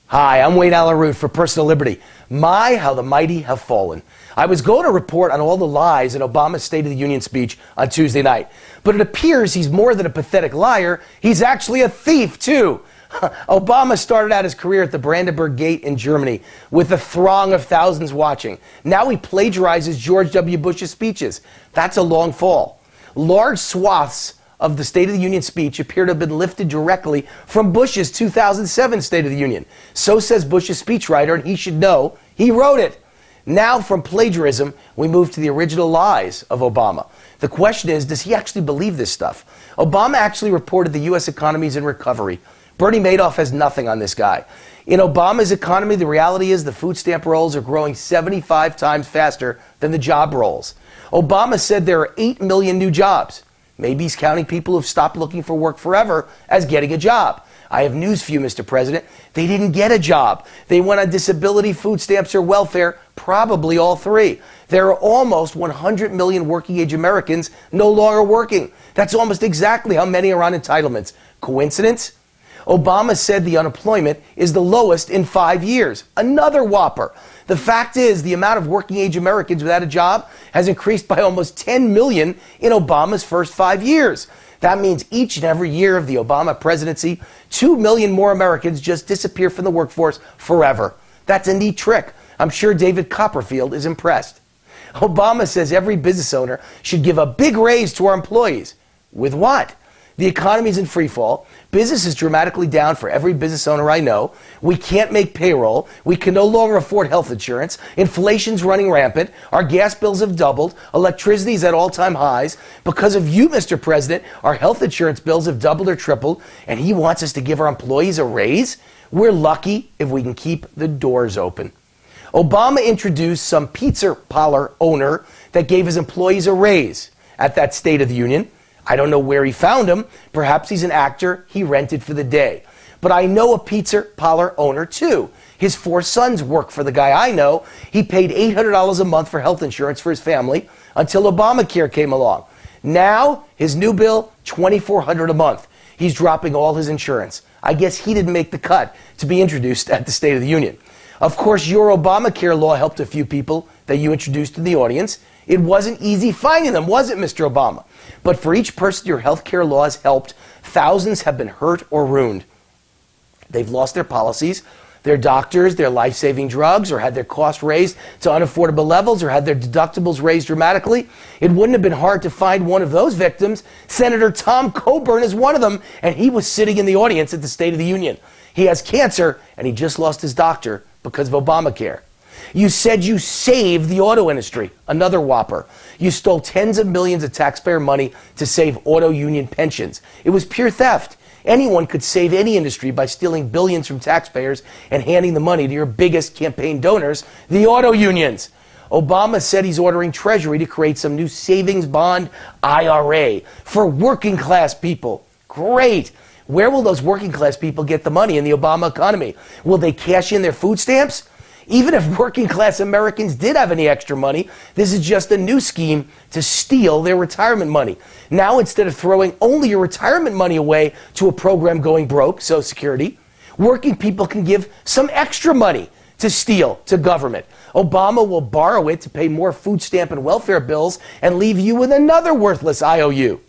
Hi, I'm Allyn Root for Personal Liberty. My, how the mighty have fallen. I was going to report on all the lies in Obama's State of the Union speech on Tuesday night, but it appears he's more than a pathetic liar. He's actually a thief, too. Obama started out his career at the Brandenburg Gate in Germany with a throng of thousands watching. Now he plagiarizes George W. Bush's speeches. That's a long fall. Large swaths of the State of the Union speech appear to have been lifted directly from Bush's 2007 State of the Union. So says Bush's speechwriter, and he should know he wrote it. Now, from plagiarism, we move to the original lies of Obama. The question is, does he actually believe this stuff? Obama actually reported the U.S. economy is in recovery. Bernie Madoff has nothing on this guy. In Obama's economy, the reality is the food stamp rolls are growing 75 times faster than the job rolls. Obama said there are 8 million new jobs. Maybe he's counting people who've stopped looking for work forever as getting a job. I have news for you, Mr. President. They didn't get a job. They went on disability, food stamps, or welfare, probably all three. There are almost 100 million working-age Americans no longer working. That's almost exactly how many are on entitlements. Coincidence? Obama said the unemployment is the lowest in 5 years. Another whopper. The fact is, the amount of working-age Americans without a job has increased by almost 10 million in Obama's first 5 years. That means each and every year of the Obama presidency, 2 million more Americans just disappear from the workforce forever. That's a neat trick. I'm sure David Copperfield is impressed. Obama says every business owner should give a big raise to our employees. With what? The economy is in free fall. Business is dramatically down for every business owner I know. We can't make payroll. We can no longer afford health insurance. Inflation's running rampant. Our gas bills have doubled. Electricity's at all-time highs. Because of you, Mr. President, our health insurance bills have doubled or tripled, and he wants us to give our employees a raise? We're lucky if we can keep the doors open. Obama introduced some pizza parlor owner that gave his employees a raise at that State of the Union. I don't know where he found him. Perhaps he's an actor he rented for the day. But I know a pizza parlor owner, too. His 4 sons work for the guy I know. He paid $800 a month for health insurance for his family until Obamacare came along. Now, his new bill, $2,400 a month. He's dropping all his insurance. I guess he didn't make the cut to be introduced at the State of the Union. Of course, your Obamacare law helped a few people that you introduced in the audience. It wasn't easy finding them, was it, Mr. Obama? But for each person your health care law has helped, thousands have been hurt or ruined. They've lost their policies, their doctors, their life-saving drugs, or had their costs raised to unaffordable levels, or had their deductibles raised dramatically. It wouldn't have been hard to find one of those victims. Senator Tom Coburn is one of them, and he was sitting in the audience at the State of the Union. He has cancer, and he just lost his doctor because of Obamacare. You said you saved the auto industry. Another whopper. You stole tens of millions of taxpayer money to save auto union pensions. It was pure theft. Anyone could save any industry by stealing billions from taxpayers and handing the money to your biggest campaign donors, the auto unions. Obama said he's ordering Treasury to create some new savings bond IRA for working class people. Great. Where will those working class people get the money in the Obama economy? Will they cash in their food stamps? Even if working class Americans did have any extra money, this is just a new scheme to steal their retirement money. Now, instead of throwing only your retirement money away to a program going broke, Social Security, working people can give some extra money to steal to government. Obama will borrow it to pay more food stamp and welfare bills and leave you with another worthless IOU.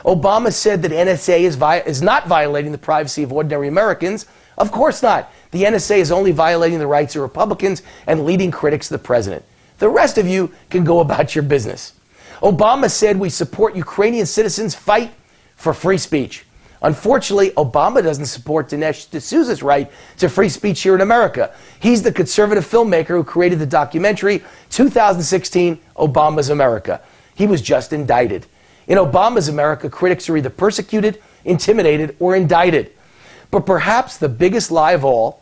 Obama said that NSA is not violating the privacy of ordinary Americans. Of course not. The NSA is only violating the rights of Republicans and leading critics of the president. The rest of you can go about your business. Obama said we support Ukrainian citizens' fight for free speech. Unfortunately, Obama doesn't support Dinesh D'Souza's right to free speech here in America. He's the conservative filmmaker who created the documentary 2016, Obama's America. He was just indicted. In Obama's America, critics are either persecuted, intimidated, or indicted. But perhaps the biggest lie of all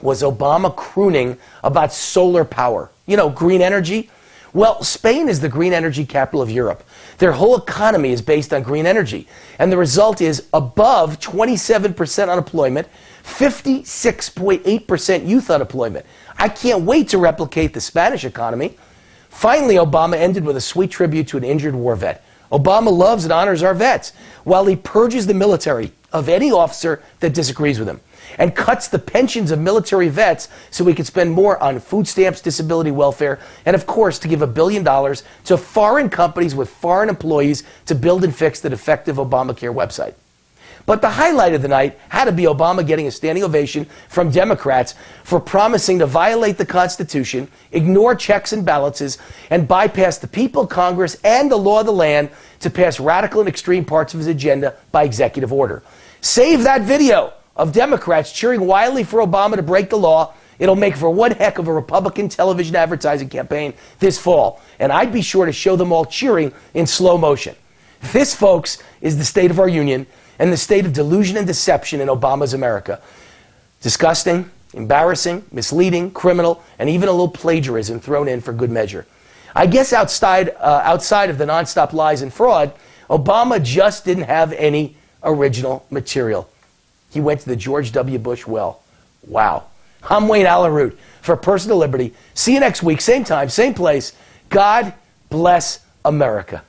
was Obama crooning about solar power. You know, green energy. Well, Spain is the green energy capital of Europe. Their whole economy is based on green energy. And the result is above 27% unemployment, 56.8% youth unemployment. I can't wait to replicate the Spanish economy. Finally, Obama ended with a sweet tribute to an injured war vet. Obama loves and honors our vets, while he purges the military of any officer that disagrees with him. and cuts the pensions of military vets so we could spend more on food stamps, disability welfare, and of course to give $1 billion to foreign companies with foreign employees to build and fix the defective Obamacare website. But the highlight of the night had to be Obama getting a standing ovation from Democrats for promising to violate the Constitution, ignore checks and balances, and bypass the people, Congress, and the law of the land to pass radical and extreme parts of his agenda by executive order. Save that video of Democrats cheering wildly for Obama to break the law. It'll make for one heck of a Republican television advertising campaign this fall. And I'd be sure to show them all cheering in slow motion. This, folks, is the state of our union and the state of delusion and deception in Obama's America. Disgusting, embarrassing, misleading, criminal, and even a little plagiarism thrown in for good measure. I guess outside of the nonstop lies and fraud, Obama just didn't have any original material. He went to the George W. Bush well. Wow. I'm Allyn Root for Personal Liberty. See you next week, same time, same place. God bless America.